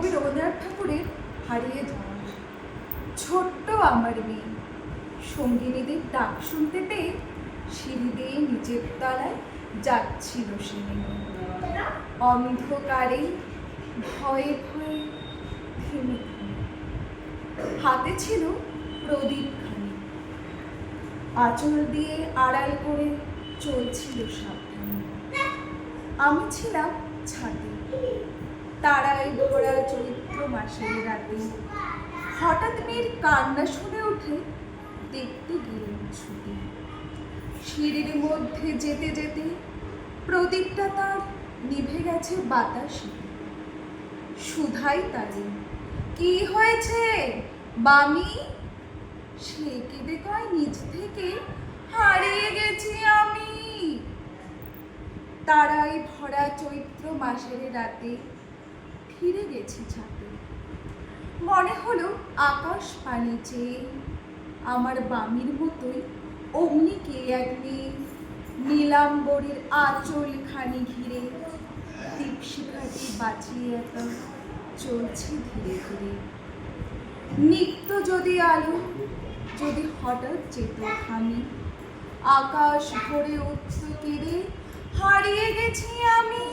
কবি রবীন্দ্রনাথ ঠাকুরের হারিয়ে যাওয়া। ছোট্ট আমার মেয়ে সঙ্গিনীদের ডাক শুনতে পেয়ে সিঁড়ি দিয়ে নিচের তলায় যাচ্ছিল সে। অন্ধকারে ভয়ে ভয়ে থেমে থেমে। হাতে ছিল প্রদীপখানি, আঁচল দিয়ে আড়াল করে চলছিল সাবধানে। আমি ছিলাম ছাদে, তারায় ভরা চৈত্র মাসের রাতে। হঠাৎ মেয়ের কান্না শুনে উঠে দেখতে গেলাম ছুটে। সিঁড়ির মধ্যে যেতে যেতে প্রদীপটা তার নিভে গেছে বাতাসে। সুধাই তারে, কি হয়েছে বামি? সে কেঁদে কয় নিজ থেকে, হারিয়ে গেছি আমি। তারাই ভরা চৈত্র মাসের রাতে ফিরে গেছি ছাদে। মনে হলো আকাশ পানে চেয়ে আমার বামির মতোই অমনি কে এক মেয়ে নীলাম্বরীর আঁচল খানি ঘিরে দীপশিখাটি বাঁচিয়ে একা চলছে ধীরে ধীরে। নিত্য যদি আলো যদি হঠাৎ যেত থামি, আকাশ ভরে উঠত কেঁদে, হারিয়ে গেছি আমি।